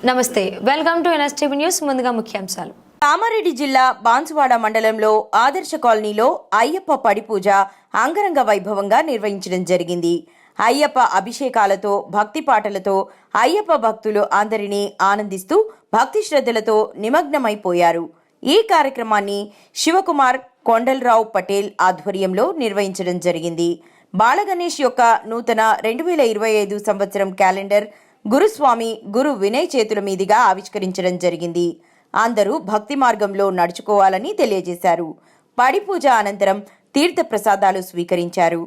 నమస్తే, welcome to NSTV news. ముందుగా ముఖ్యాంశాలు. కామారెడ్డి జిల్లా బాన్సువాడ మండలంలో ఆదర్శ కాలనీలో అయ్యప్ప పడిపూజ అంగరంగ వైభవంగా నిర్వహించడం జరిగింది. అయ్యప్ప అభిషేకాలతో, భక్తి పాటలతో అయ్యప్ప భక్తులు అందరినీ ఆనందిస్తూ భక్తి శ్రద్ధలతో నిమగ్నమైపోయారు. ఈ కార్యక్రమాన్ని శివకుమార్ కొండలరావు పటేల్ ఆధ్వర్యంలో నిర్వహించడం జరిగింది. బాలగణేష్ యొక్క నూతన 2025 సంవత్సరం క్యాలెండర్ గురుస్వామి గురు వినయ్ చేతుల మీదుగా ఆవిష్కరించడం జరిగింది. అందరూ భక్తి మార్గంలో నడుచుకోవాలని తెలియజేశారు. పడిపూజ అనంతరం తీర్థ ప్రసాదాలు స్వీకరించారు.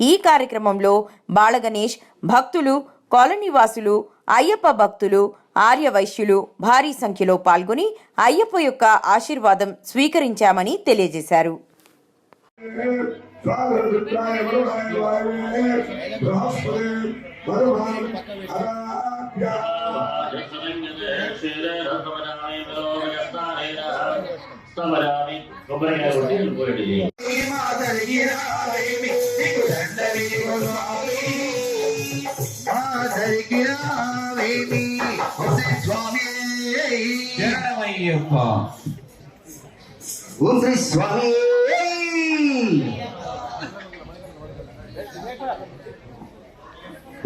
ఈ కార్యక్రమంలో బాలగణేష్ భక్తులు, కాలనీవాసులు, అయ్యప్ప భక్తులు, ఆర్య వైశ్యులు భారీ సంఖ్యలో పాల్గొని అయ్యప్ప యొక్క ఆశీర్వాదం స్వీకరించామని తెలియజేశారు. ఓం శ్రీ స్వామి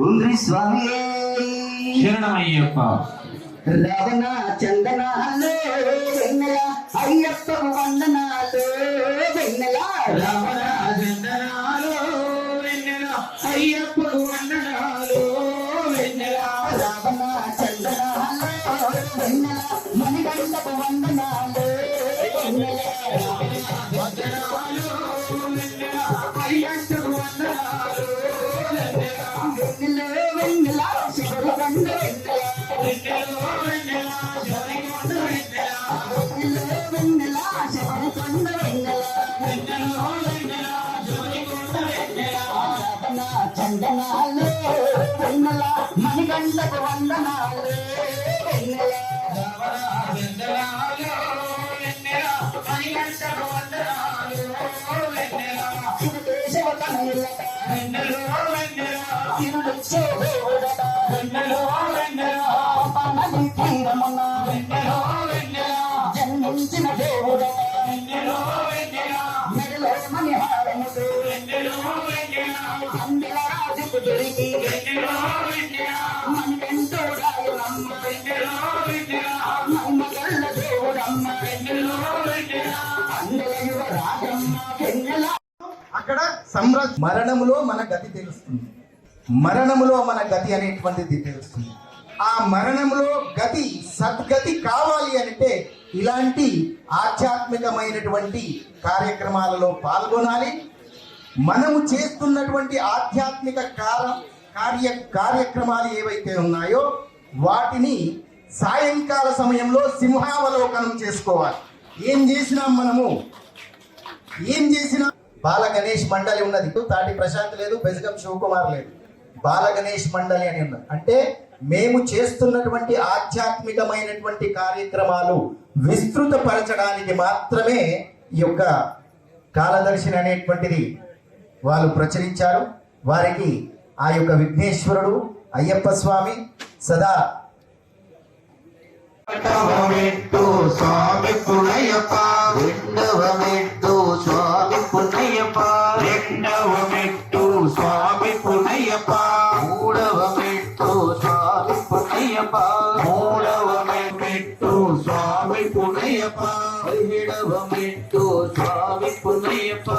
ఓం శ్రీ స్వామి శరణమయ్యప్ప. రావణ చందనాలు వెన్నెల అయ్యప్పకు వందనాలు వెన్నెల రావణ చందనాలు వెన్నెల అయ్యప్పకు వందనాలు వెన్నెల రావణ చందనాలు వెన్నెల మణిగంటకు వందనాలు వెన్నెల వందనాలు వెన్నెల అయ్యప్పకు వందనాలు వెన్నెల వెన్నెల శివుడు కంద వెన్నెల వెన్నెల వెన్నెల జగమంత వెన్నెల వెన్నెల శివుడు కంద వెన్నెల వెన్నెల వెన్నెల జగమంత వెన్నెల రావణ చందనాలు వెన్నెల మణిగంటకు వందనాలు వెన్నెల వందనాలు వెన్నెల అయ్యప్పకు వందనాలు వెన్నెల కేశవ కన్నెల వెన్నెల వెన్నెల తిరుడొచ్చే దేవుడట వెన్నెల వెన్నెల పనది తీరమున వెన్నెల వెన్నెల జన్మించిన దేవుడట వెన్నెల వెన్నెల మెడలో మణిహారముతో వెన్నెల వెన్నెల అందెల రాజుకు దొరికి వెన్నెల వెన్నెల మణికంఠోడాయనమ్మ వెన్నెల వెన్నెల మహిమగల్ల దేవుడమ్మ వెన్నెల వెన్నెల అందెల యువరాజమ్మ వెన్నెల అక్కడ మరణములో మన గతి తెలుస్తుంది. మరణములో మన గతి అనేటువంటిది తెలుస్తుంది. ఆ మరణములో గతి సద్గతి కావాలి అంటే ఇలాంటి ఆధ్యాత్మికమైనటువంటి కార్యక్రమాలలో పాల్గొనాలి. మనము చేస్తున్నటువంటి ఆధ్యాత్మిక కార్యక్రమాలు ఏవైతే ఉన్నాయో వాటిని సాయంకాల సమయంలో సింహావలోకనం చేసుకోవాలి. ఏం చేసినా బాల గణేష్ మండలి ఉన్నది. తాటి ప్రశాంత్ లేదు, బెజగం శివకుమార్ లేదు, బాల గణేష్ మండలి అని ఉన్నది. అంటే మేము చేస్తున్నటువంటి ఆధ్యాత్మికమైనటువంటి కార్యక్రమాలు విస్తృతపరచడానికి మాత్రమే ఈ యొక్క కాలదర్శిని అనేటువంటిది వాళ్ళు ప్రచురించారు. వారికి ఆ యొక్క విఘ్నేశ్వరుడు అయ్యప్ప స్వామి సదా స్వామి పుణయ్యప్ప రెండవ మెట్టు స్వామి పుణయ్యప్ప రెండవ మెట్టు స్వామి పుణయ్యప్ప మూడవ మెట్టు స్వామి పుణయ్యప్ప మూడవ మెట్టు స్వామి పుణయ్యప్ప 17వ మెట్టు స్వామి పుణయ్యప్ప